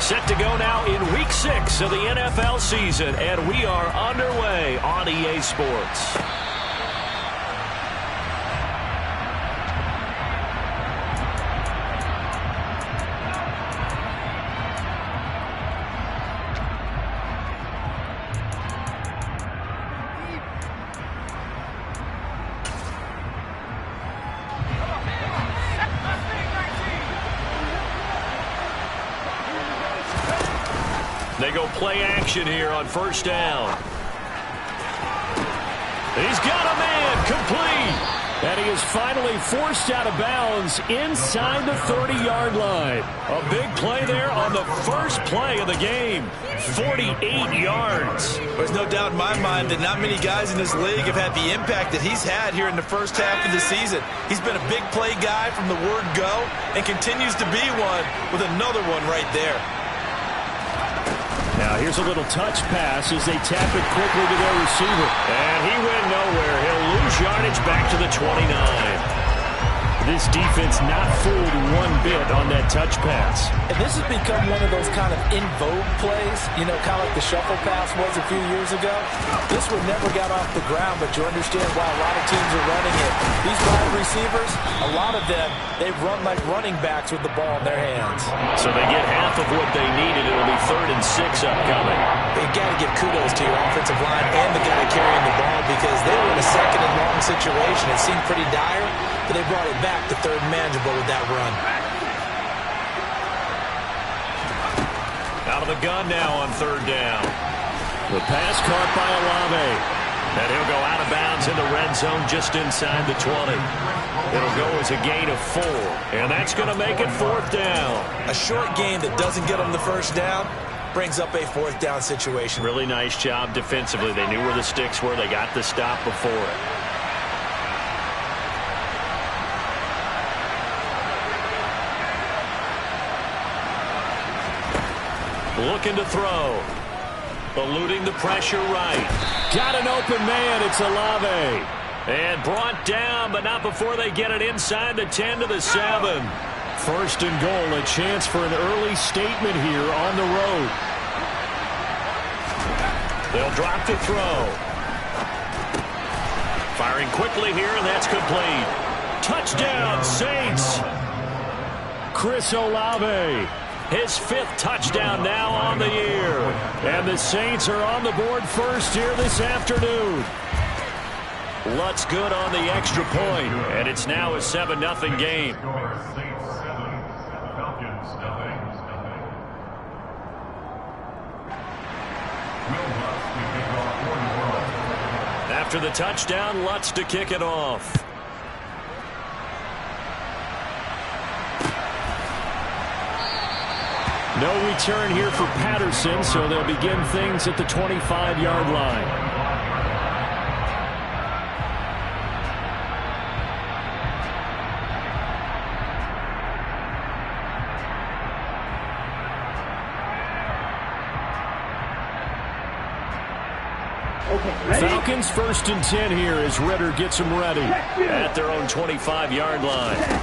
Set to go now in Week 6 of the NFL season, and we are underway on EA Sports. They go play action here on first down. He's got a man complete. And he is finally forced out of bounds inside the 30-yard line. A big play there on the first play of the game. 48 yards. There's no doubt in my mind that not many guys in this league have had the impact that he's had here in the first half of the season. He's been a big play guy from the word go and continues to be one with another one right there. Now here's a little touch pass as they tap it quickly to their receiver. And he went nowhere. He'll lose yardage back to the 29. This defense not fooled one bit on that touch pass. And this has become one of those kind of in vogue plays, you know, kind of like the shuffle pass was a few years ago. This one never got off the ground, but you understand why a lot of teams are running it. These wide receivers, a lot of them, they run like running backs with the ball in their hands. So they get half of what they needed. It'll be 3rd and 6 upcoming. You got to give kudos to your offensive line and the guy carrying the ball because they were in a 2nd and long situation. It seemed pretty dire, but they brought it back to 3rd and manageable with that run. Out of the gun now on 3rd down. The pass caught by Olave. And he'll go out of bounds in the red zone just inside the 20. It'll go as a gain of 4. And that's going to make it 4th down. A short gain that doesn't get them the first down brings up a 4th down situation. Really nice job defensively. They knew where the sticks were. They got the stop before it. Looking to throw. Eluding the pressure right. Got an open man. It's Olave. And brought down, but not before they get it inside the 10 to the 7. 1st and goal. A chance for an early statement here on the road. They'll drop to throw. Firing quickly here, and that's complete. Touchdown, Saints. Chris Olave. His 5th touchdown now on the year. And the Saints are on the board first here this afternoon. Lutz good on the extra point, and it's now a 7-0 game. After the touchdown, Lutz to kick it off. No return here for Patterson, so they'll begin things at the 25-yard line. Falcons 1st and 10 here as Ritter gets them ready at their own 25-yard line.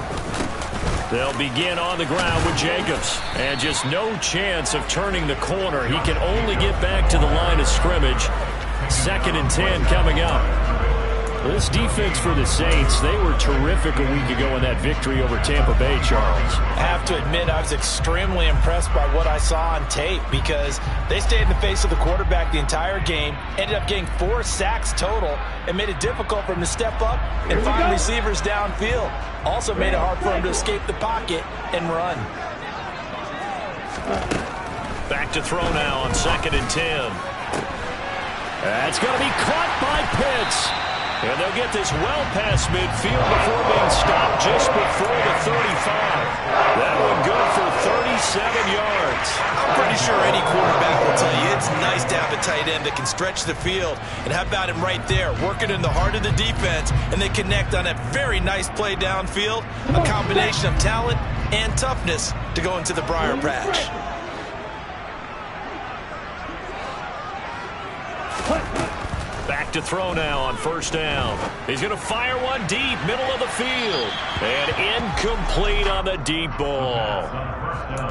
They'll begin on the ground with Jacobs. And just no chance of turning the corner. He can only get back to the line of scrimmage. 2nd and 10 coming up. This defense for the Saints, they were terrific a week ago in that victory over Tampa Bay, Charles. I have to admit, I was extremely impressed by what I saw on tape because they stayed in the face of the quarterback the entire game, ended up getting 4 sacks total, and made it difficult for him to step up and find receivers downfield. Also made it hard for him to escape the pocket and run. Back to throw now on 2nd and 10. That's going to be caught by Pitts. And they'll get this well past midfield before being stopped just before the 35. That one good for 37 yards. I'm pretty sure any quarterback will tell you it's nice to have a tight end that can stretch the field. And how about him right there, working in the heart of the defense, and they connect on a very nice play downfield. A combination of talent and toughness to go into the briar patch. Back to throw now on first down. He's going to fire one deep, middle of the field. And incomplete on the deep ball.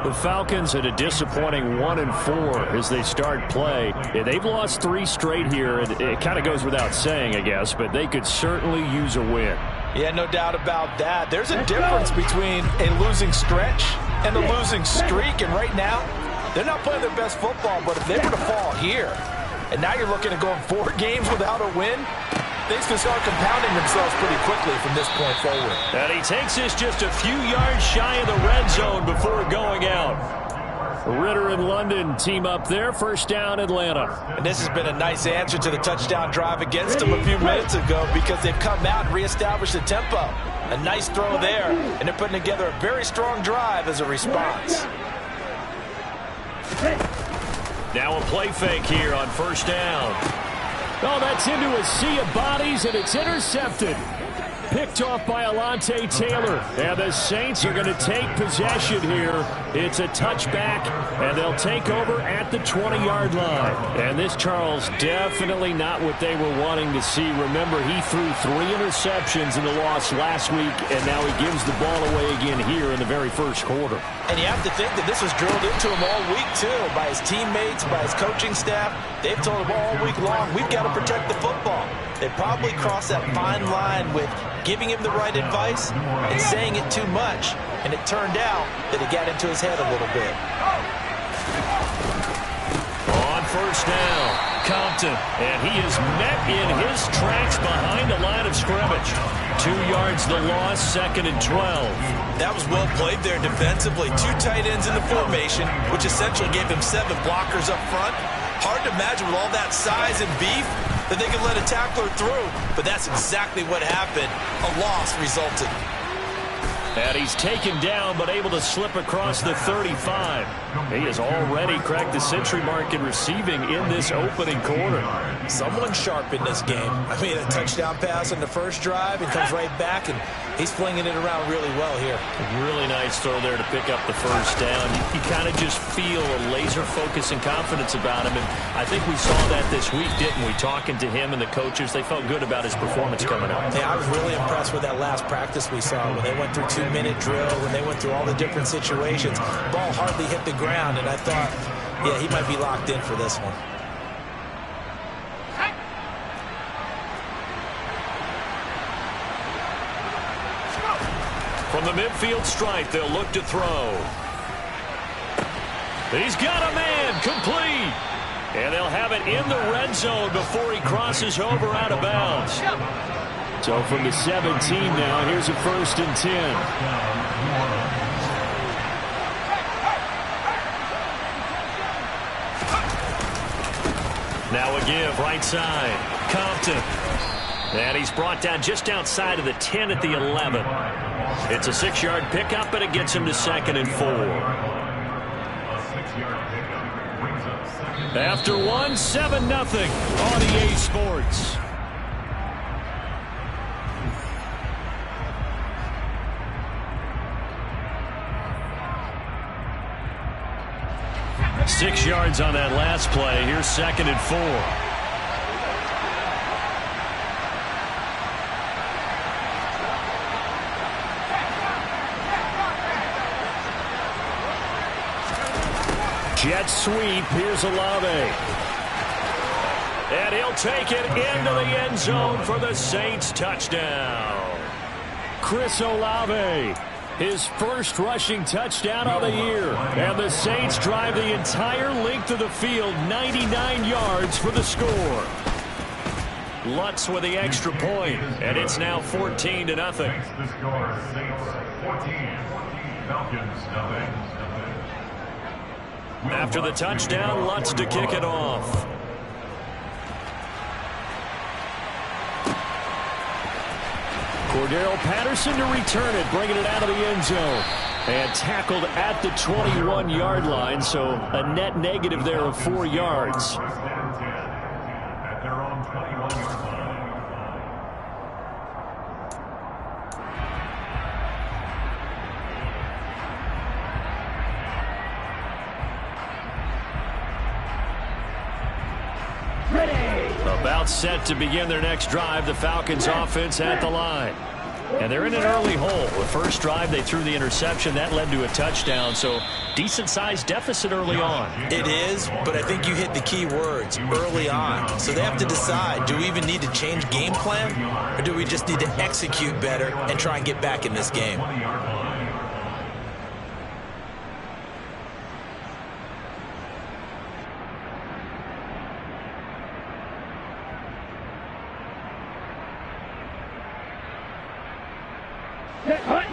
The Falcons at a disappointing 1-4 as they start play. Yeah, they've lost 3 straight here. It kind of goes without saying, I guess, but they could certainly use a win. Yeah, no doubt about that. There's a difference between a losing stretch and a losing streak, and right now, they're not playing their best football, but if they were to fall here, and now you're looking at going 4 games without a win, things can start compounding themselves pretty quickly from this point forward. And he takes this just a few yards shy of the red zone before going out. Ridder and London team up there. First down, Atlanta. And this has been a nice answer to the touchdown drive against them a few minutes ago because they've come out and reestablished the tempo. A nice throw there, and they're putting together a very strong drive as a response. Now a play fake here on first down. Oh, that's into a sea of bodies, and it's intercepted. Picked off by Alontae Taylor. And the Saints are going to take possession here. It's a touchback, and they'll take over at the 20-yard line. And this, Charles, definitely not what they were wanting to see. Remember, he threw 3 interceptions in the loss last week, and now he gives the ball away again here in the very first quarter. And you have to think that this was drilled into him all week, too, by his teammates, by his coaching staff. They've told him all week long, we've got to protect the football. They probably crossed that fine line with giving him the right advice and saying it too much. And it turned out that it got into his head a little bit. On first down, Compton. And he is met in his tracks behind the line of scrimmage. 2 yards the loss, 2nd and 12. That was well played there defensively. 2 tight ends in the formation, which essentially gave him 7 blockers up front. Hard to imagine with all that size and beef that they could let a tackler through, but that's exactly what happened. A loss resulted. And he's taken down, but able to slip across the 35. He has already cracked the century mark in receiving in this opening quarter. Someone sharp in this game. I mean, a touchdown pass on the first drive, and comes right back, and he's flinging it around really well here. Really nice throw there to pick up the first down. You kind of just feel a laser focus and confidence about him, and I think we saw that this week, didn't we? Talking to him and the coaches, they felt good about his performance coming up. Yeah, I was really impressed with that last practice we saw when they went through 2-minute drill, when they went through all the different situations. Ball hardly hit the ground, and I thought, yeah, he might be locked in for this one. From the midfield stripe, they'll look to throw. He's got a man, complete. And they'll have it in the red zone before he crosses over out of bounds. So from the 17 now, here's a 1st and 10. Now a give, right side. Compton. And he's brought down just outside of the 10 at the 11. It's a 6-yard pickup, and it gets him to 2nd and 4. After 1, 7-0 on EA Sports. Six yards on that last play. Here's 2nd and 4. Jet sweep. Here's Olave. And he'll take it into the end zone for the Saints touchdown. Chris Olave, his first rushing touchdown of the year. And the Saints drive the entire length of the field, 99 yards for the score. Lutz with the extra point, and it's now 14-0. After the touchdown, Lutz to kick it off. Cordero Patterson to return it, bringing it out of the end zone. And tackled at the 21-yard line, so a net negative there of 4 yards. Ready. About set to begin their next drive, the Falcons offense at the line. And they're in an early hole. The first drive, they threw the interception. That led to a touchdown, so decent-sized deficit early on. It is, but I think you hit the key words, early on. So they have to decide, do we even need to change game plan, or do we just need to execute better and try and get back in this game?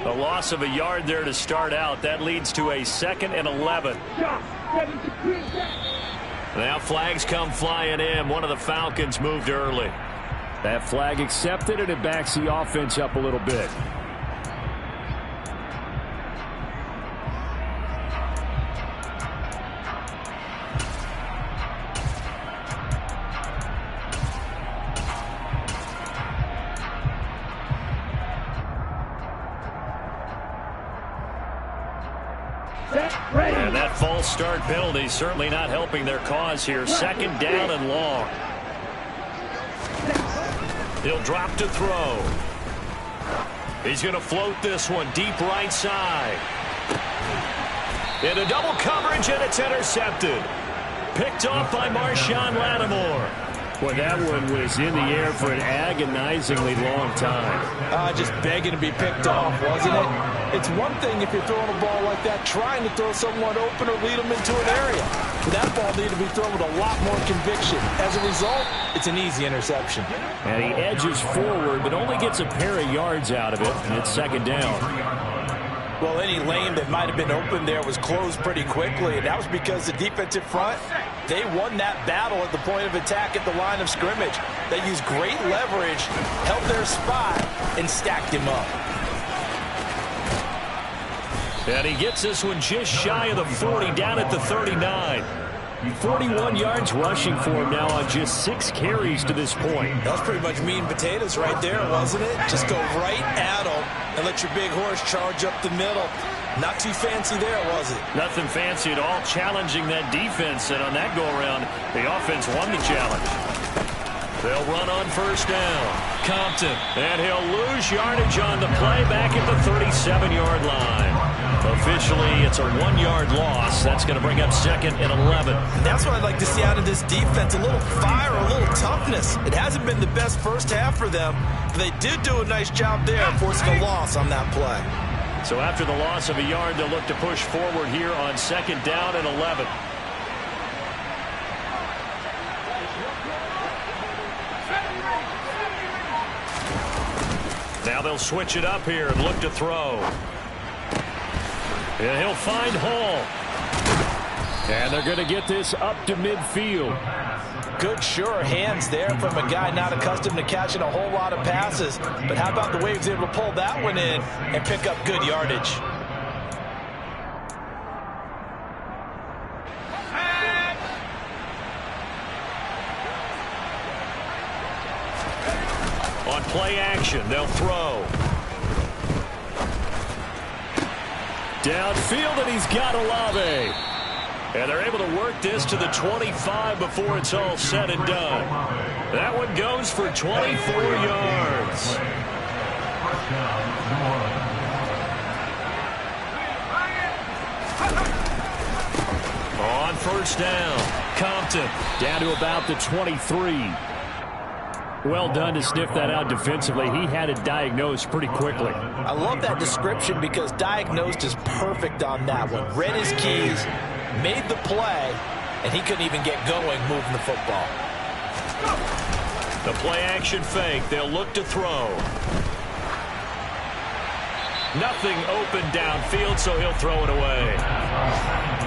A loss of a yard there to start out. That leads to a 2nd and 11. Now flags come flying in. One of the Falcons moved early. That flag accepted, and it backs the offense up a little bit. And that false start penalty certainly not helping their cause here. 2nd down and long. He'll drop to throw. He's going to float this one deep right side. Into double coverage, and it's intercepted. Picked off by Marshawn Lattimore. Well, that one was in the air for an agonizingly long time. Just begging to be picked off, wasn't it? It's one thing if you're throwing a ball like that, trying to throw someone open or lead them into an area. But that ball needed to be thrown with a lot more conviction. As a result, it's an easy interception. And he edges forward, but only gets a pair of yards out of it, and it's 2nd down. Well, any lane that might have been open there was closed pretty quickly, and that was because the defensive front, they won that battle at the point of attack at the line of scrimmage. They used great leverage, held their spot, and stacked him up. And he gets this one just shy of the 40, down at the 39. 41 yards rushing for him now on just 6 carries to this point. That was pretty much meat and potatoes right there, wasn't it? Just go right at him and let your big horse charge up the middle. Not too fancy there, was it? Nothing fancy at all, challenging that defense. And on that go-around, the offense won the challenge. They'll run on 1st down. Compton. And he'll lose yardage on the play back at the 37-yard line. Officially, it's a 1-yard loss. That's going to bring up 2nd and 11. That's what I'd like to see out of this defense. A little fire, a little toughness. It hasn't been the best first half for them. But they did do a nice job there, forcing a loss on that play. So after the loss of a yard, they'll look to push forward here on 2nd down and 11. Now they'll switch it up here and look to throw. And he'll find Hall. And they're going to get this up to midfield. Good, sure hands there from a guy not accustomed to catching a whole lot of passes. But how about the way he was able to pull that one in and pick up good yardage? On play action, they'll throw. Downfield, and he's got Olave. And they're able to work this to the 25 before it's all said and done. That one goes for 24 yards. On 1st down, Compton down to about the 23. Well done to sniff that out defensively. He had it diagnosed pretty quickly. I love that description because diagnosed is perfect on that one. Read his keys, made the play, and he couldn't even get going moving the football. The play action fake. They'll look to throw. Nothing open downfield, so he'll throw it away.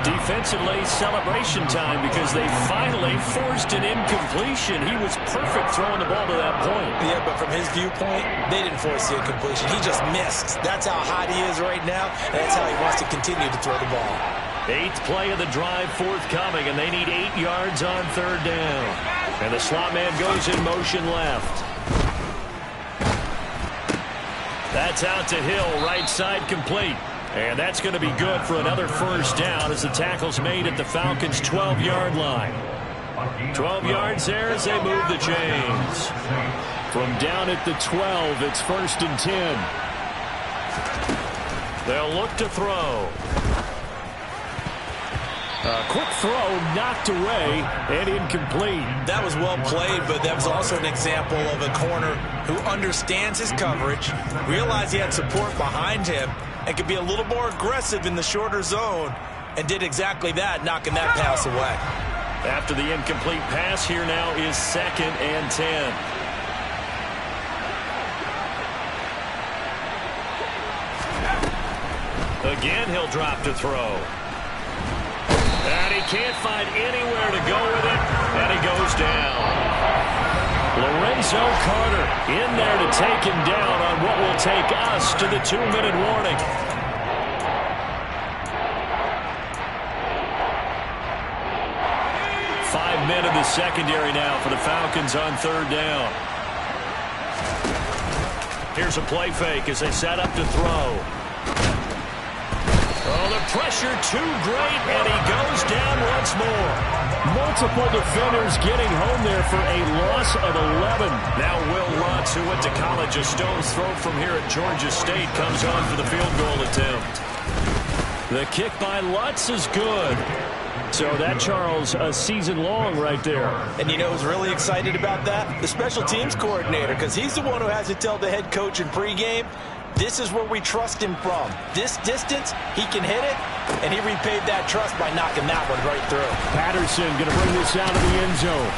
Defensively, celebration time because they finally forced an incompletion. He was perfect throwing the ball to that point. Yeah, but from his viewpoint, they didn't force the incompletion. He just missed. That's how hot he is right now, and that's how he wants to continue to throw the ball. 8th play of the drive forthcoming, and they need 8 yards on 3rd down. And the slot man goes in motion left. That's out to Hill, right side complete. And that's going to be good for another 1st down as the tackle's made at the Falcons' 12-yard line. 12 yards there as they move the chains. From down at the 12, it's 1st and 10. They'll look to throw. A quick throw knocked away and incomplete. That was well played, but that was also an example of a corner who understands his coverage, realized he had support behind him, and could be a little more aggressive in the shorter zone, and did exactly that, knocking that pass away. After the incomplete pass, here now is 2nd and 10. Again, he'll drop to throw. And he can't find anywhere to go with it, and he goes down. Lorenzo Carter in there to take him down on what will take us to the 2-minute warning. Five men in the secondary now for the Falcons on 3rd down. Here's a play fake as they set up to throw. Oh, the pressure too great, and he goes down once more. Multiple defenders getting home there for a loss of 11. Now Will Lutz, who went to college a stone's throw from here at Georgia State, comes on for the field goal attempt. The kick by Lutz is good. So that, Charles, a season long right there. And you know who's really excited about that? The special teams coordinator, because he's the one who has to tell the head coach in pregame, this is where we trust him from. This distance, he can hit it, and he repaid that trust by knocking that one right through. Patterson going to bring this out of the end zone.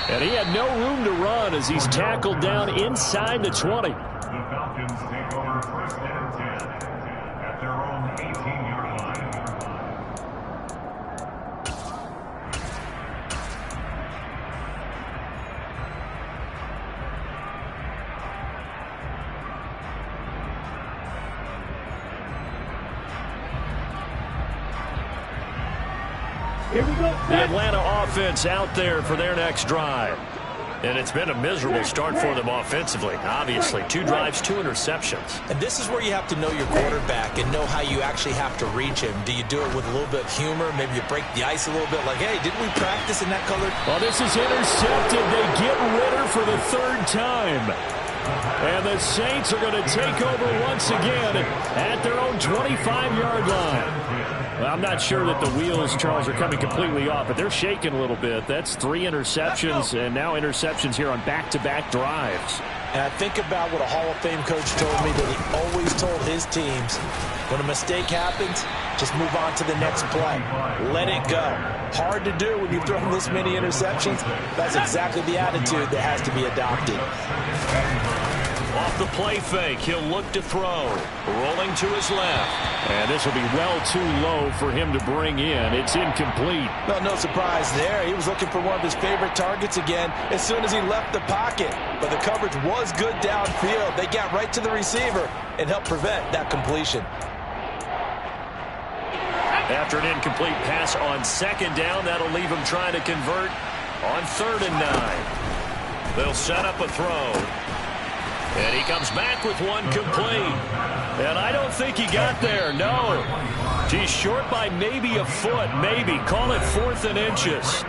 And he had no room to run as he's tackled down inside the 20. The Falcons take over 1st and 10 at their own 18-yard line. Here we go. The Atlanta offense out there for their next drive. And it's been a miserable start for them offensively. Obviously, 2 drives, 2 interceptions. And this is where you have to know your quarterback and know how you actually have to reach him. Do you do it with a little bit of humor? Maybe you break the ice a little bit like, hey, didn't we practice in that color? Well, this is intercepted. They get Ritter for the 3rd time. And the Saints are going to take over once again at their own 25-yard line. Well, I'm not sure that the wheels, Charles, are coming completely off, but they're shaking a little bit. That's 3 interceptions, and now interceptions here on back-to-back drives. And I think about what a Hall of Fame coach told me that he always told his teams, when a mistake happens, just move on to the next play. Let it go. Hard to do when you've thrown this many interceptions. That's exactly the attitude that has to be adopted. Off the play fake, he'll look to throw. Rolling to his left. And this will be well too low for him to bring in. It's incomplete. Well, no surprise there. He was looking for one of his favorite targets again as soon as he left the pocket. But the coverage was good downfield. They got right to the receiver and helped prevent that completion. After an incomplete pass on 2nd down, that'll leave him trying to convert on 3rd and 9. They'll set up a throw. And he comes back with one complete. And I don't think he got there, no. He's short by maybe a foot, maybe. Call it 4th and inches.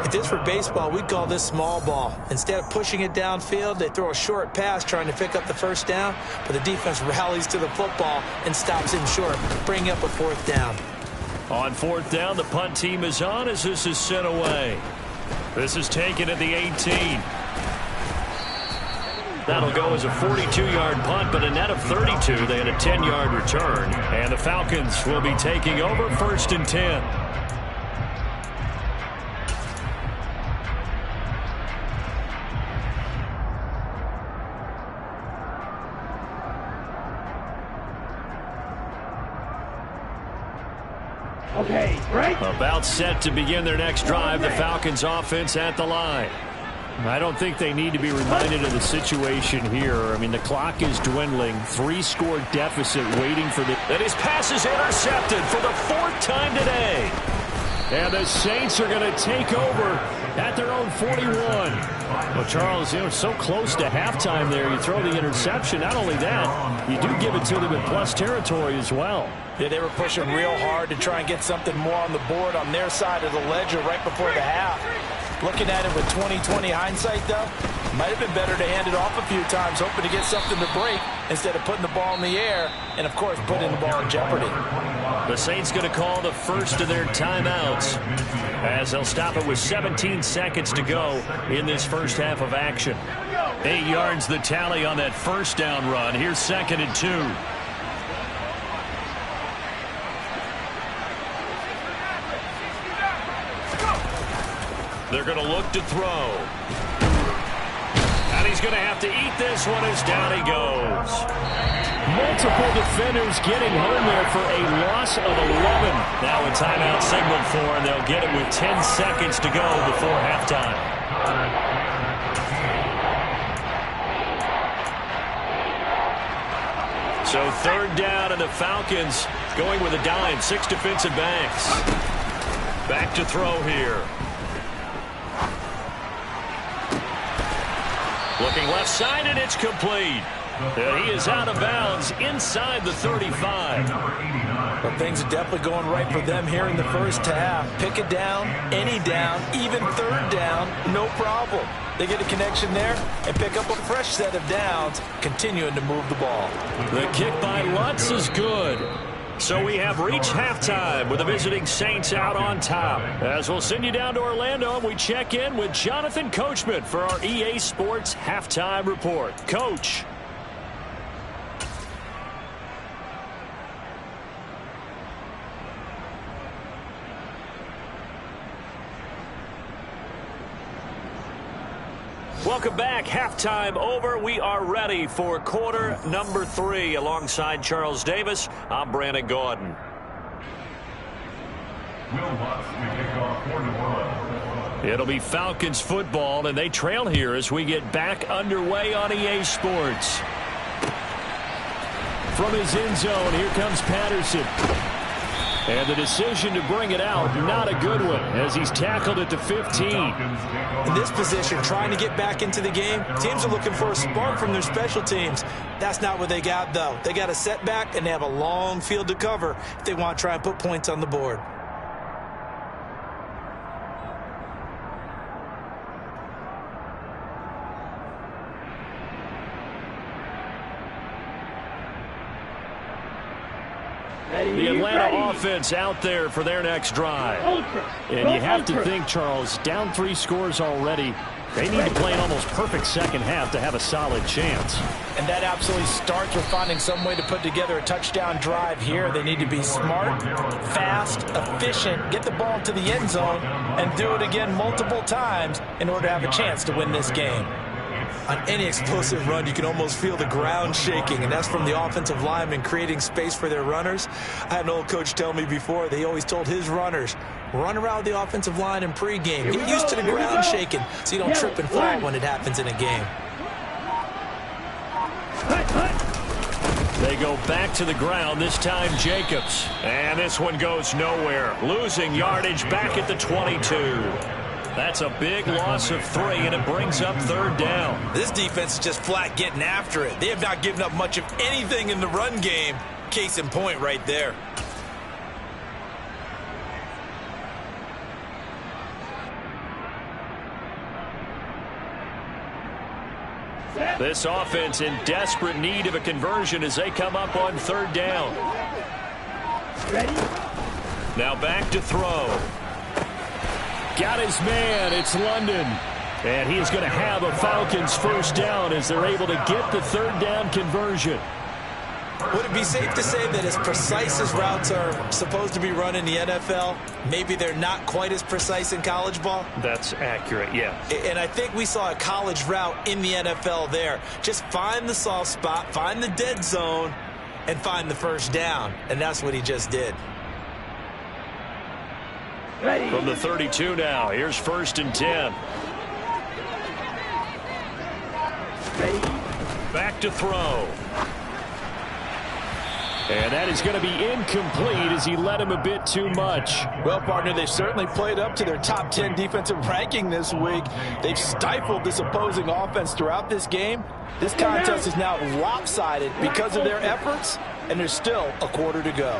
If this were baseball, we'd call this small ball. Instead of pushing it downfield, they throw a short pass trying to pick up the 1st down, but the defense rallies to the football and stops him short, bringing up a 4th down. On 4th down, the punt team is on as this is sent away. This is taken at the 18. That'll go as a 42-yard punt, but a net of 32. They had a 10-yard return. And the Falcons will be taking over 1st and 10. Okay, right. About set to begin their next drive. The Falcons offense at the line. I don't think they need to be reminded of the situation here. I mean, the clock is dwindling. 3-score deficit waiting for the... And his pass is intercepted for the 4th time today. And the Saints are going to take over at their own 41. Well, Charles, so close to halftime there. You throw the interception. Not only that, you do give it to them in plus territory as well. Yeah, they were pushing real hard to try and get something more on the board on their side of the ledger right before the half. Looking at it with 20/20 hindsight, though, might have been better to hand it off a few times, hoping to get something to break instead of putting the ball in the air and, of course, putting the ball in jeopardy. The Saints going to call the first of their timeouts as they'll stop it with 17 seconds to go in this first half of action. 8 yards the tally on that first down run. Here's 2nd and 2. They're going to look to throw. And he's going to have to eat this one as down he goes. Multiple defenders getting home there for a loss of 11. Now a timeout signaled for, and they'll get it with 10 seconds to go before halftime. So 3rd down, and the Falcons going with a dime. 6 defensive backs. Back to throw here. Looking left side, and it's complete. And he is out of bounds inside the 35. Well, things are definitely going right for them here in the first half. Pick it down, any down, even 3rd down, no problem. They get a connection there and pick up a fresh set of downs, continuing to move the ball. The kick by Lutz is good. So we have reached halftime with the visiting Saints out on top. As we'll send you down to Orlando, and we check in with Jonathan Coachman for our EA Sports Halftime Report. Coach. Welcome back. Halftime over. We are ready for quarter number 3. Alongside Charles Davis, I'm Brandon Gaudin. It'll be Falcons football, and they trail here as we get back underway on EA Sports. From his end zone, here comes Patterson. And the decision to bring it out, not a good one, as he's tackled at the 15. In this position, trying to get back into the game, teams are looking for a spark from their special teams. That's not what they got, though. They got a setback, and they have a long field to cover if they want to try and put points on the board. The Atlanta offense out there for their next drive. And you have to think, Charles, down 3 scores already. They need to play an almost perfect second half to have a solid chance. And that absolutely starts with finding some way to put together a touchdown drive here. They need to be smart, fast, efficient, get the ball to the end zone, and do it again multiple times in order to have a chance to win this game. On any explosive run, you can almost feel the ground shaking, and that's from the offensive linemen creating space for their runners. I had an old coach tell me before, they always told his runners, run around the offensive line in pregame. Get used to the ground shaking so you don't trip and fall when it happens in a game. They go back to the ground, this time Jacobs. And this one goes nowhere. Losing yardage back at the 22. That's a big loss of 3, and it brings up 3rd down. This defense is just flat getting after it. They have not given up much of anything in the run game. Case in point right there. This offense in desperate need of a conversion as they come up on 3rd down. Now back to throw. Got his man. It's London. And he is going to have a Falcons first down as they're able to get the 3rd down conversion. Would it be safe to say that as precise as routes are supposed to be run in the NFL, maybe they're not quite as precise in college ball? That's accurate, yeah. And I think we saw a college route in the NFL there. Just find the soft spot, find the dead zone, and find the first down. And that's what he just did. From the 32 now, here's 1st and 10. Back to throw. And that is going to be incomplete as he led him a bit too much. Well, partner, they've certainly played up to their top 10 defensive ranking this week. They've stifled this opposing offense throughout this game. This contest is now lopsided because of their efforts, and there's still a quarter to go.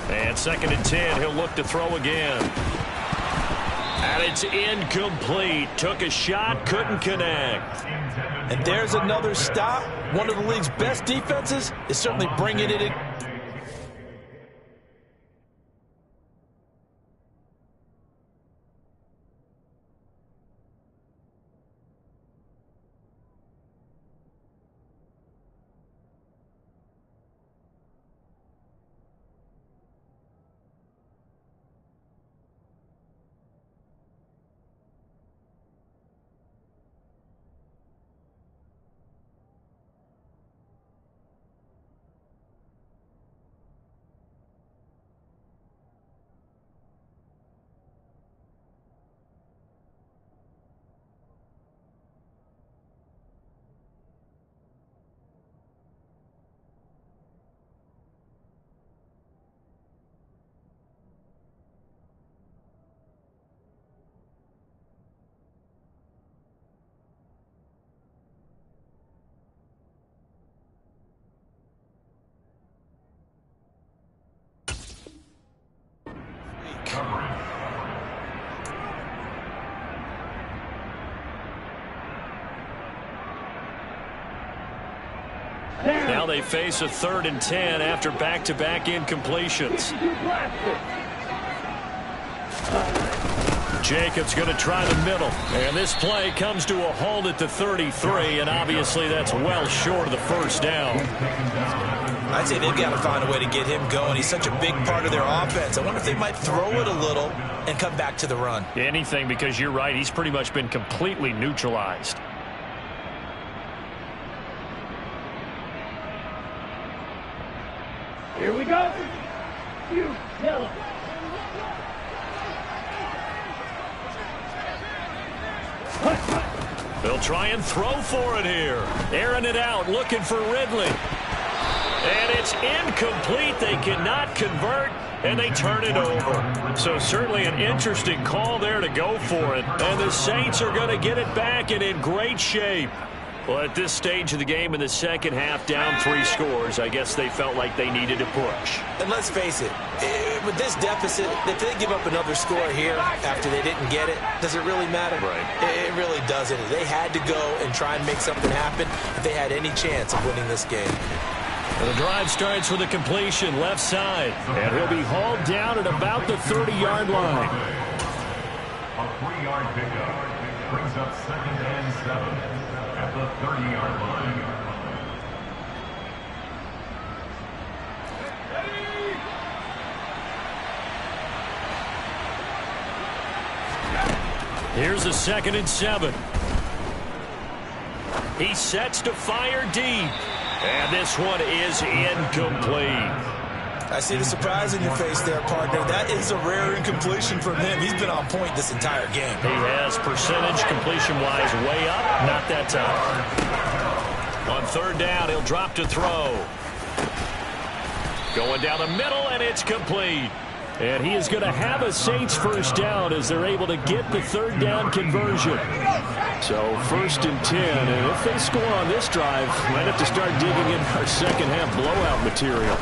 And 2nd and 10, he'll look to throw again. And it's incomplete. Took a shot, couldn't connect. And there's another stop. One of the league's best defenses is certainly bringing it in. Now they face a 3rd and 10 after back-to-back incompletions. Jacobs going to try the middle. And this play comes to a halt at the 33, and obviously that's well short of the first down. I'd say they've got to find a way to get him going. He's such a big part of their offense. I wonder if they might throw it a little and come back to the run. Anything, because you're right, he's pretty much been completely neutralized. Here we go. You tell him. They'll try and throw for it here. Airing it out, looking for Ridley. And it's incomplete. They cannot convert, and they turn it over. So certainly an interesting call there to go for it. And the Saints are going to get it back and in great shape. Well, at this stage of the game in the second half, down 3 scores, I guess they felt like they needed to push. And let's face it, with this deficit, if they give up another score here after they didn't get it, does it really matter? Right. It really doesn't. They had to go and try and make something happen if they had any chance of winning this game. The drive starts with a completion left side, and he'll be hauled down at about the 30-yard line. A 3-yard pickup brings up 2nd and 7 at the 30-yard line. Here's a 2nd and 7. He sets to fire deep. And this one is incomplete. I see the surprise in your face there, partner. That is a rare incompletion from him. He's been on point this entire game. He has percentage completion-wise way up. Not that time. On 3rd down, he'll drop to throw. Going down the middle, and it's complete. And he is going to have a Saints first down as they're able to get the 3rd down conversion. So 1st and 10, and if they score on this drive, might have to start digging in our second half blowout material.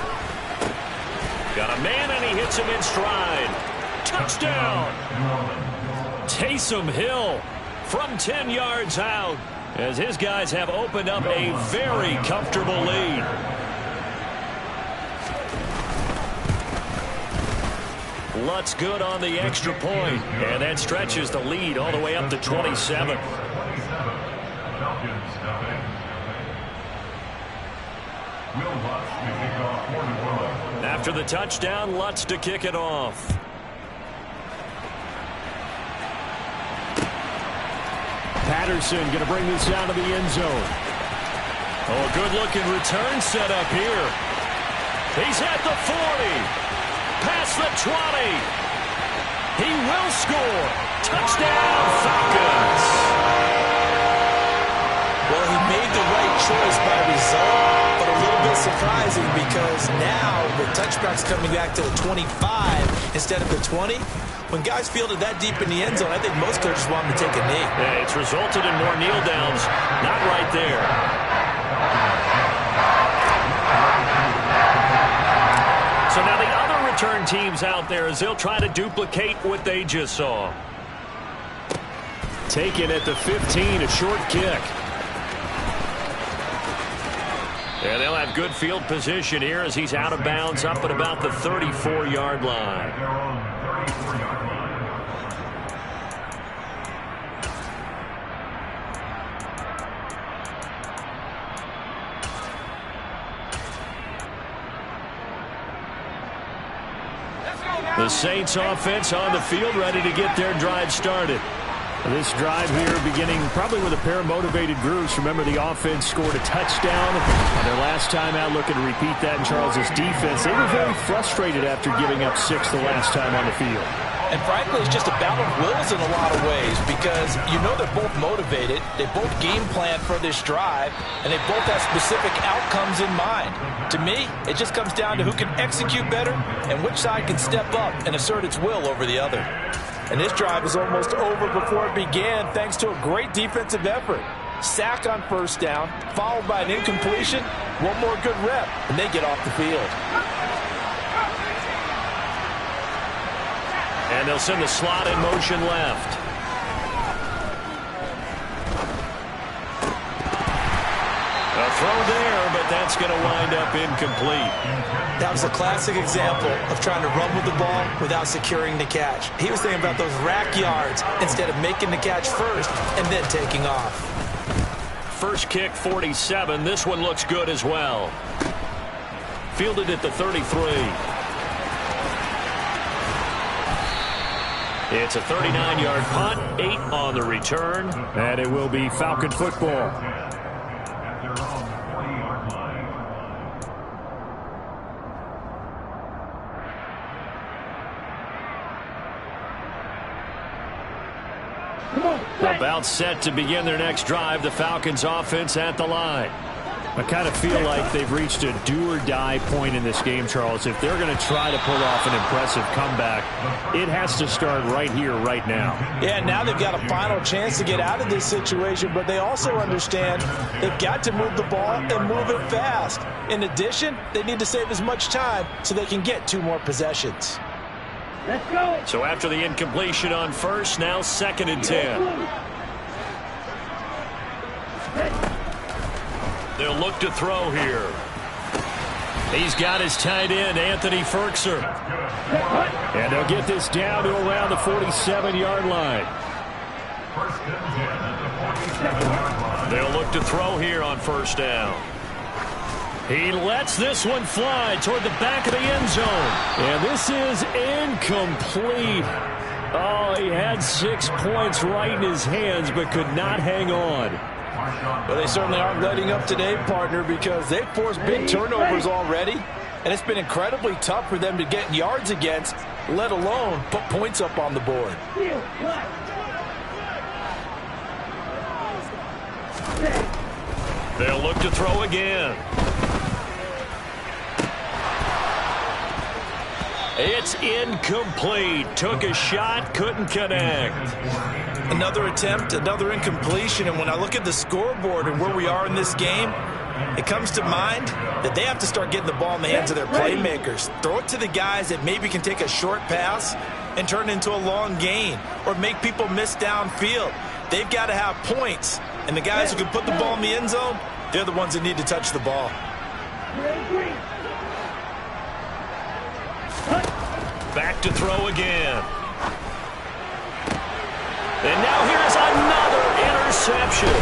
Got a man, and he hits him in stride. Touchdown! Taysom Hill from 10 yards out as his guys have opened up a very comfortable lead. Lutz good on the extra point, and that stretches the lead all the way up to 27. After the touchdown, Lutz to kick it off. Patterson going to bring this out of the end zone. Oh, a good-looking return set up here. He's at the 40. Past the 20. He will score. Touchdown, Falcons. Well, he made the right choice by result, but a little bit surprising because now the touchback's coming back to the 25 instead of the 20. When guys fielded that deep in the end zone, I think most coaches want them to take a knee. Yeah, it's resulted in more kneel downs. Not right there. So now the other return teams out there as they'll try to duplicate what they just saw. Taken at the 15, a short kick. And they'll have good field position here as he's out of bounds up at about the 34-yard line. The Saints offense on the field ready to get their drive started. This drive here beginning probably with a pair of motivated groups. Remember, the offense scored a touchdown on their last time out, looking to repeat that in Charles's defense. They were very frustrated after giving up 6 the last time on the field. And frankly, it's just a battle of wills in a lot of ways because you know they're both motivated. They both game plan for this drive, and they both have specific outcomes in mind. To me, it just comes down to who can execute better and which side can step up and assert its will over the other. And this drive is almost over before it began thanks to a great defensive effort. Sack on first down, followed by an incompletion, one more good rep, and they get off the field. And they'll send the slot in motion left. A throw there, but that's going to wind up incomplete. That was a classic example of trying to run with the ball without securing the catch. He was thinking about those rack yards instead of making the catch first and then taking off. First kick, 47. This one looks good as well. Fielded at the 33. It's a 39-yard punt, 8 on the return, and it will be Falcon football. About set to begin their next drive. The Falcons offense at the line. I kind of feel like they've reached a do-or-die point in this game, Charles. If they're going to try to pull off an impressive comeback, it has to start right here, right now. Yeah, now they've got a final chance to get out of this situation, but they also understand they've got to move the ball and move it fast. In addition, they need to save as much time so they can get 2 more possessions. Let's go. So after the incompletion on first, now 2nd and 10. They'll look to throw here. He's got his tight end, Anthony Firkser. And they'll get this down to around the 47-yard line. They'll look to throw here on first down. He lets this one fly toward the back of the end zone. And this is incomplete. Oh, he had 6 points right in his hands, but could not hang on. Well, they certainly aren't letting up today, partner, because they've forced big turnovers already, and it's been incredibly tough for them to get yards against, let alone put points up on the board. They'll look to throw again. It's incomplete. Took a shot, couldn't connect. Another attempt, another incompletion, and when I look at the scoreboard and where we are in this game, it comes to mind that they have to start getting the ball in the hands of their playmakers. Throw it to the guys that maybe can take a short pass and turn it into a long gain or make people miss downfield. They've got to have points, and the guys who can put the ball in the end zone, they're the ones that need to touch the ball. Back to throw again. And now here's another interception.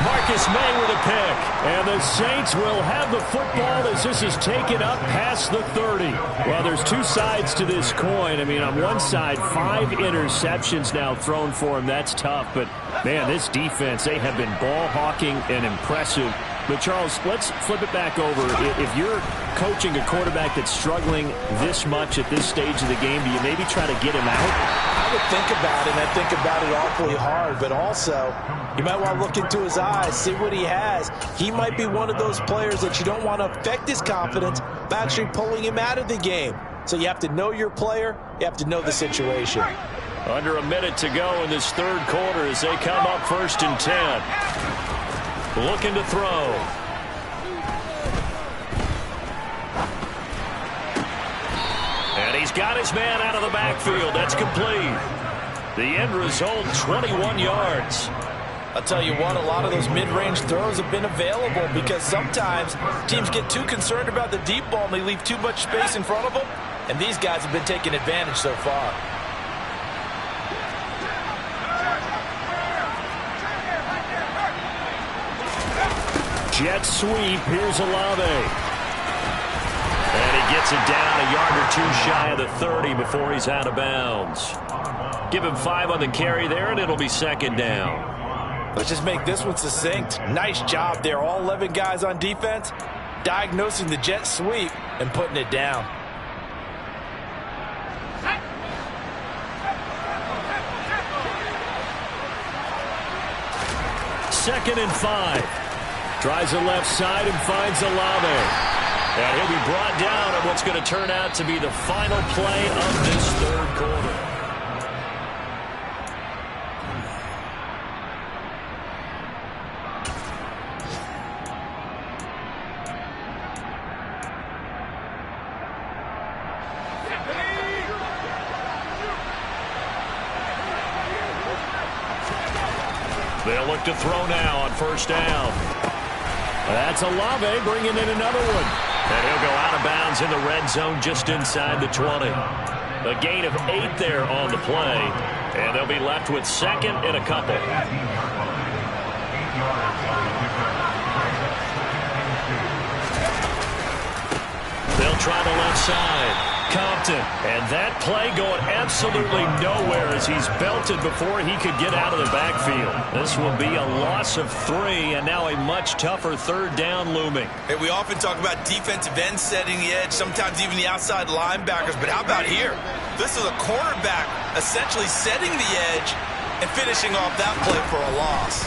Marcus May with a pick. And the Saints will have the football as this is taken up past the 30. Well, there's 2 sides to this coin. I mean, on one side, 5 interceptions now thrown for him. That's tough. But, man, this defense, they have been ball hawking and impressive. But, Charles, let's flip it back over. If you're coaching a quarterback that's struggling this much at this stage of the game, do you maybe try to get him out? I would think about it, and I think about it awfully hard. But also, you might want to look into his eyes, see what he has. He might be one of those players that you don't want to affect his confidence by actually pulling him out of the game. So you have to know your player. You have to know the situation. Under a minute to go in this third quarter as they come up 1st and 10. Looking to throw. And he's got his man out of the backfield. That's complete. The end result, 21 yards. I'll tell you what, a lot of those mid-range throws have been available because sometimes teams get too concerned about the deep ball and they leave too much space in front of them. And these guys have been taking advantage so far. Jet sweep. Here's Olave. And he gets it down a yard or two shy of the 30 before he's out of bounds. Give him 5 on the carry there, and it'll be 2nd down. Let's just make this one succinct. Nice job there. All 11 guys on defense diagnosing the jet sweep and putting it down. Second and 5. Tries the left side and finds Olave. And he'll be brought down on what's going to turn out to be the final play of this third quarter. They'll look to throw now on 1st down. That's Olave bringing in another one. And he'll go out of bounds in the red zone just inside the 20. A gain of 8 there on the play. And they'll be left with 2nd and a couple. They'll try the left side. Compton. And that play going absolutely nowhere as he's belted before he could get out of the backfield. This will be a loss of 3 and now a much tougher 3rd down looming. Hey, we often talk about defensive ends setting the edge, sometimes even the outside linebackers, but how about here? This is a cornerback essentially setting the edge and finishing off that play for a loss.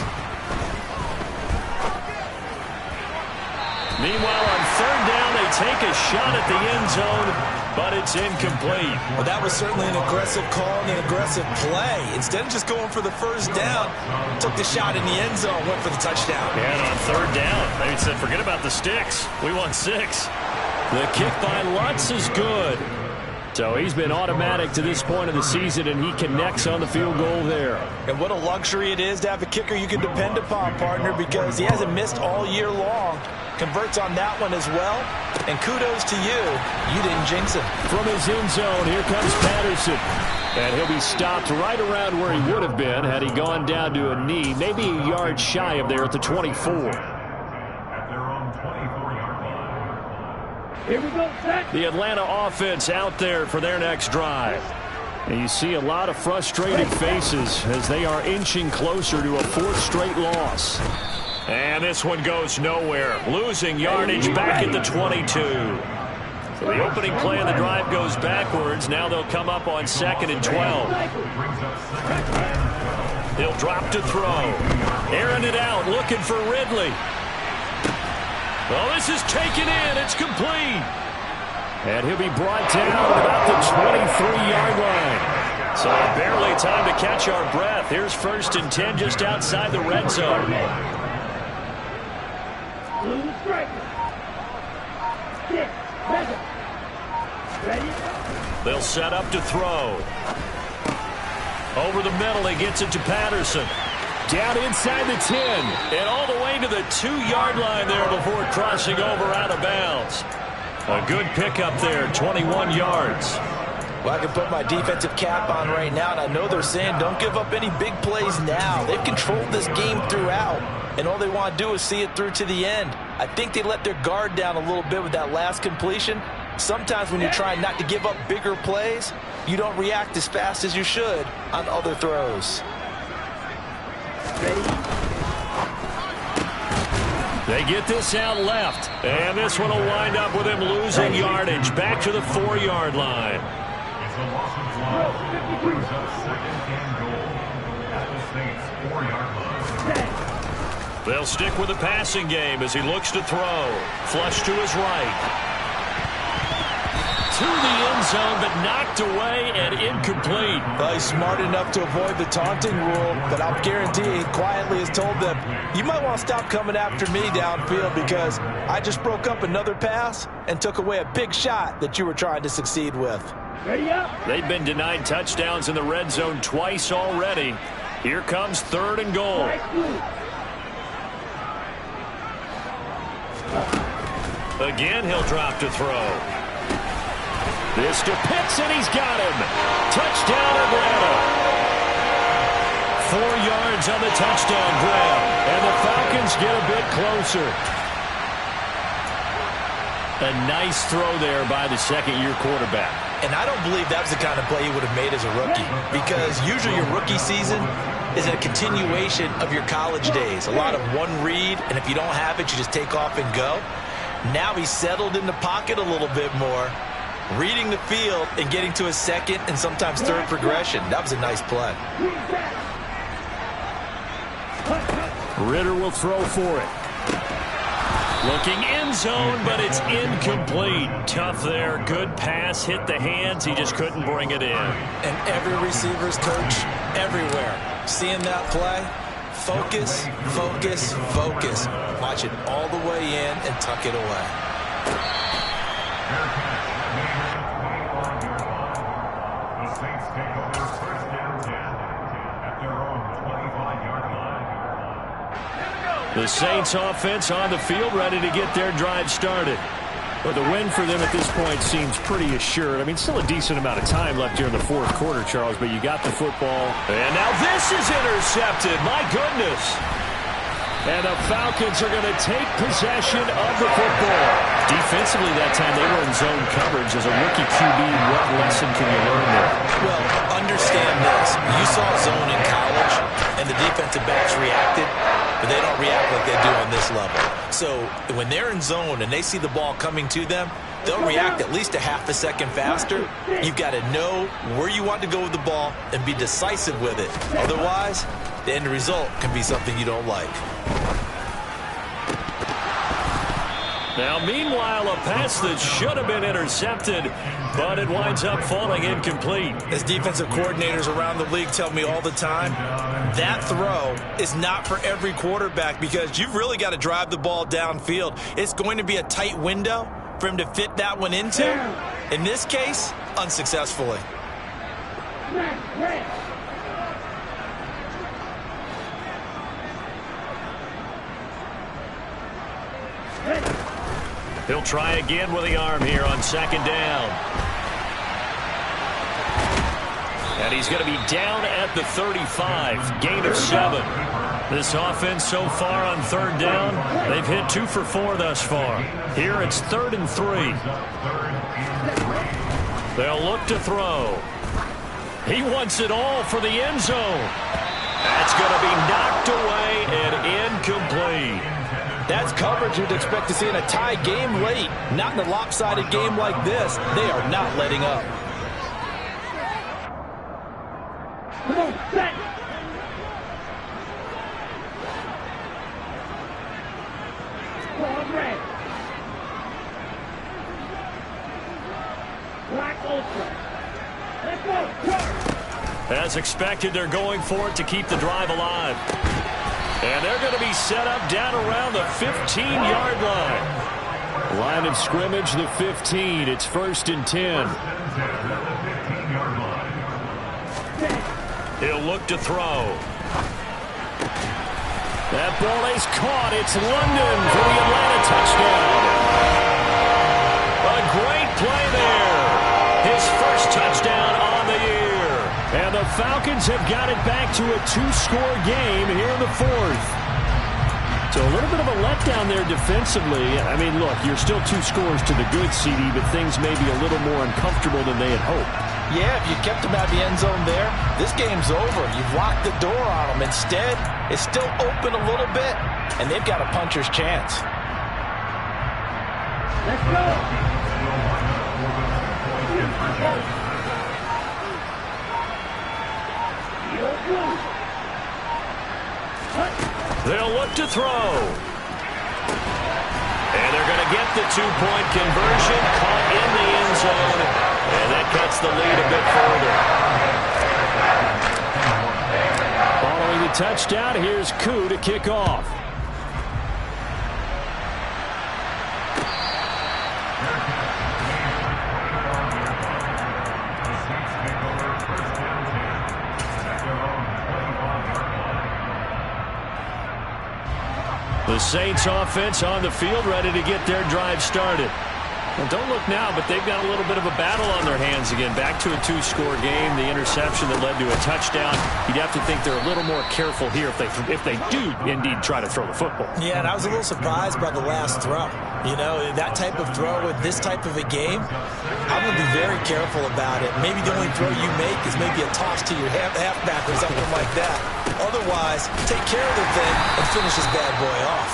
Meanwhile, on 3rd down, they take a shot at the end zone, but it's incomplete. Well, that was certainly an aggressive call and an aggressive play. Instead of just going for the 1st down, took the shot in the end zone, went for the touchdown. And on 3rd down, they said, forget about the sticks. We want 6. The kick by Lutz is good. So he's been automatic to this point of the season, and he connects on the field goal there. And what a luxury it is to have a kicker you can depend upon, partner, because he hasn't missed all year long. Converts on that one as well. And kudos to you. You didn't jinx him. From his end zone, here comes Patterson. And he'll be stopped right around where he would have been had he gone down to a knee, maybe a yard shy of there at the 24. At their own 24-yard line. Here we go, set. The Atlanta offense out there for their next drive. And you see a lot of frustrated faces as they are inching closer to a 4th straight loss. And this one goes nowhere. Losing yardage back at the 22. So the opening play of the drive goes backwards. Now they'll come up on 2nd and 12. He'll drop to throw. Airing it out, looking for Ridley. Well, this is taken in. It's complete. And he'll be brought down at about the 23-yard line. So barely time to catch our breath. Here's 1st and 10 just outside the red zone. They'll set up to throw. Over the middle, he gets it to Patterson. Down inside the 10. And all the way to the 2-yard line there before crossing over out of bounds. A good pickup there, 21 yards. Well, I can put my defensive cap on right now, and I know they're saying don't give up any big plays now. They've controlled this game throughout, and all they want to do is see it through to the end. I think they let their guard down a little bit with that last completion. Sometimes when you're trying not to give up bigger plays, you don't react as fast as you should on other throws. They get this out left, and this one will wind up with him losing yardage back to the 4-yard line. It's a loss of 1. Brings up second and goal at the Saints' 4-yard line. They'll stick with the passing game as he looks to throw. Flush to his right. To the end zone, but knocked away and incomplete. Well, he's smart enough to avoid the taunting rule, but I'll guarantee he quietly has told them, you might want to stop coming after me downfield because I just broke up another pass and took away a big shot that you were trying to succeed with. Ready up. They've been denied touchdowns in the red zone twice already. Here comes 3rd and goal. Again, he'll drop to throw. This to Pitts, and he's got him. Touchdown, Atlanta. 4 yards on the touchdown grab, and the Falcons get a bit closer. A nice throw there by the second-year quarterback. And I don't believe that was the kind of play he would have made as a rookie, because usually your rookie season is a continuation of your college days. A lot of one read, and if you don't have it, you just take off and go. Now he's settled in the pocket a little bit more, reading the field and getting to his second and sometimes third progression. That was a nice play. Ridder will throw for it. Looking end zone, but it's incomplete. Tough there. Good pass. Hit the hands. He just couldn't bring it in. And every receiver's coach everywhere, seeing that play, focus, focus, focus. Watch it all the way in and tuck it away. The Saints take over first down 10 at their own 25-yard line. The Saints offense on the field, ready to get their drive started. But the win for them at this point seems pretty assured. I mean, still a decent amount of time left here in the 4th quarter, Charles, but you got the football. And now this is intercepted. My goodness. And the Falcons are going to take possession of the football. Defensively that time, they were in zone coverage. As a rookie QB, what lesson can you learn there? Well, understand this. You saw zone in college, and the defensive backs reacted, but they don't react like they do on this level. So when they're in zone and they see the ball coming to them, they'll react at least a half a second faster. You've got to know where you want to go with the ball and be decisive with it. Otherwise, the end result can be something you don't like. Now, meanwhile, a pass that should have been intercepted, but it winds up falling incomplete. As defensive coordinators around the league tell me all the time, that throw is not for every quarterback because you've really got to drive the ball downfield. It's going to be a tight window for him to fit that one into. In this case, unsuccessfully. He'll try again with the arm here on 2nd down. And he's going to be down at the 35. Gain of 7. This offense so far on 3rd down, they've hit 2 for 4 thus far. Here it's 3rd and 3. They'll look to throw. He wants it all for the end zone. That's going to be knocked away and incomplete. That's coverage you'd expect to see in a tie game late. Not in a lopsided game like this. They are not letting up. Come on, set. Squad red. Black ultra. Let's go. Charge. As expected, they're going for it to keep the drive alive. And they're going to be set up down around the 15-yard line. Line of scrimmage, the 15. It's 1st and 10. He'll look to throw. That ball is caught. It's London for the Atlanta touchdown. A great play there. His first touchdown on the year. And the Falcons have got it back to a 2-score game here in the 4th. So a little bit of a letdown there defensively. I mean, look, you're still 2 scores to the good, CD, but things may be a little more uncomfortable than they had hoped. Yeah, if you kept them out of the end zone there, this game's over. You've locked the door on them. Instead, it's still open a little bit. and they've got a puncher's chance. Let's go. They'll look to throw. And they're going to get the two-point conversion, caught in the end zone, and that cuts the lead a bit further. Following the touchdown, here's Koo to kick off. The Saints offense on the field, ready to get their drive started. Well, don't look now, but they've got a little bit of a battle on their hands again. Back to a two-score game. The interception that led to a touchdown. You'd have to think they're a little more careful here if they do indeed try to throw the football. Yeah, and I was a little surprised by the last throw. You know, that type of throw with this type of a game, I'm going to be very careful about it. Maybe the only throw you make is maybe a toss to your halfback or something like that. Otherwise, take care of the thing and finish this bad boy off.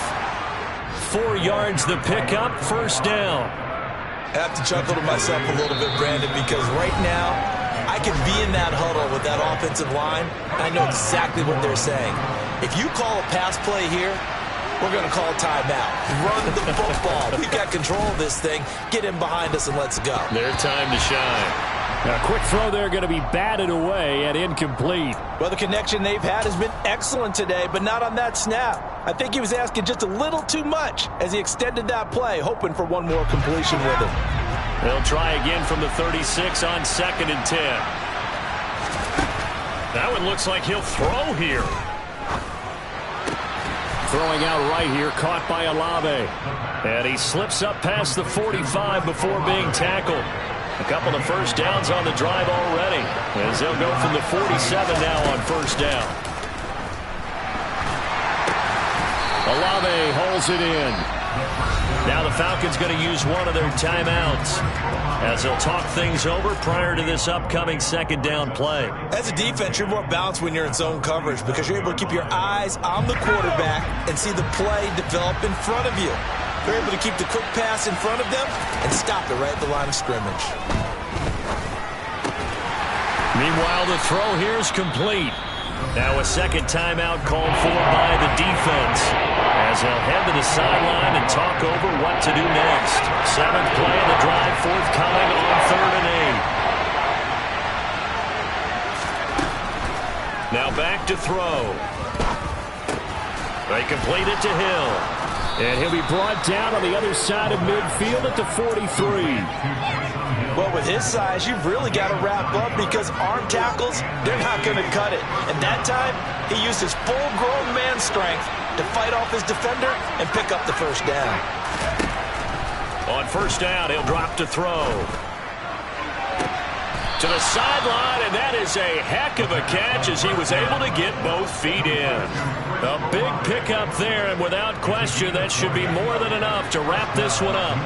4 yards the pickup, first down. I have to chuckle to myself a little bit, Brandon, because right now I could be in that huddle with that offensive line, and I know exactly what they're saying. If you call a pass play here, we're going to call a timeout. Run the football. We've got control of this thing. Get in behind us and let's go. Their time to shine. A quick throw there going to be batted away and incomplete. Well, the connection they've had has been excellent today, but not on that snap. I think he was asking just a little too much as he extended that play, hoping for one more completion with it. They'll try again from the 36 on 2nd and 10. That one looks like he'll throw here. Throwing out right here, caught by Olave. And he slips up past the 45 before being tackled. A couple of first downs on the drive already, as they'll go from the 47 now on first down. Olave holds it in. Now the Falcons going to use one of their timeouts as they'll talk things over prior to this upcoming second down play. As a defense, you're more balanced when you're in zone coverage because you're able to keep your eyes on the quarterback and see the play develop in front of you. You're able to keep the quick pass in front of them and stop it right at the line of scrimmage. Meanwhile, the throw here is complete. Now a second timeout called for by the defense as they'll head to the sideline and talk over what to do next. 7th play of the drive, forthcoming on 3rd and 8. Now back to throw. They complete it to Hill. And he'll be brought down on the other side of midfield at the 43. Well, with his size, you've really got to wrap up because arm tackles, they're not going to cut it. And that time, he used his full-grown man strength to fight off his defender and pick up the first down. On first down, he'll drop to throw. To the sideline, and that is a heck of a catch as he was able to get both feet in. A big pickup there, and without question, that should be more than enough to wrap this one up.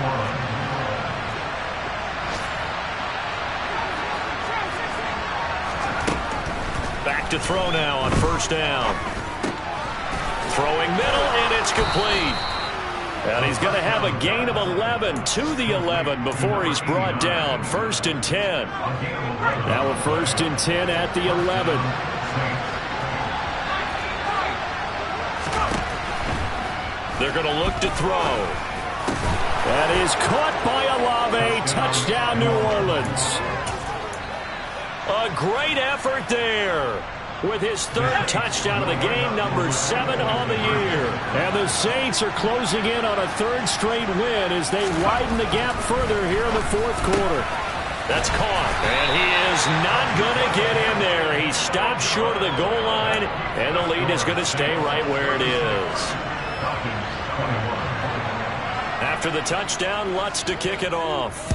Back to throw now on first down. Throwing middle, and it's complete. And he's going to have a gain of 11 to the 11 before he's brought down. 1st and 10. Now a 1st and 10 at the 11. They're going to look to throw. That is caught by Olave. Touchdown, New Orleans. A great effort there with his 3rd touchdown of the game, number 7 on the year. And the Saints are closing in on a 3rd straight win as they widen the gap further here in the 4th quarter. That's caught, and he is not going to get in there. He stopped short of the goal line, and the lead is going to stay right where it is. After the touchdown, Lutz to kick it off.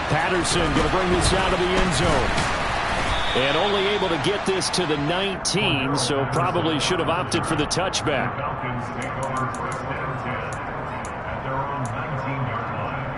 Patterson going to bring this out of the end zone. And only able to get this to the 19, so probably should have opted for the touchback. Falcons take over 1st and 10 at their own 19-yard line.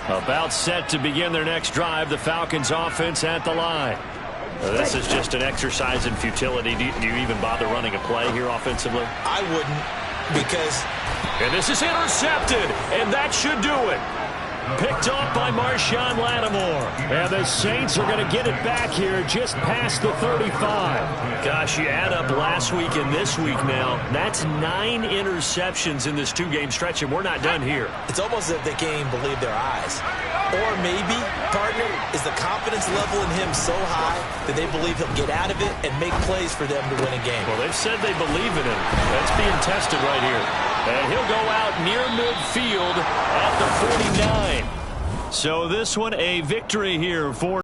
About set to begin their next drive, the Falcons offense at the line. This is just an exercise in futility. Do you even bother running a play here offensively? I wouldn't, because... And this is intercepted, and that should do it. Picked off by Marshawn Lattimore. And the Saints are going to get it back here just past the 35. Gosh, you add up last week and this week now. That's 9 interceptions in this 2-game stretch, and we're not done here. It's almost as if they can't even believe their eyes. Or maybe, partner, is the confidence level in him so high that they believe he'll get out of it and make plays for them to win a game. Well, they've said they believe in him. That's being tested right here. And he'll go out near midfield at the 49. So this one a victory here for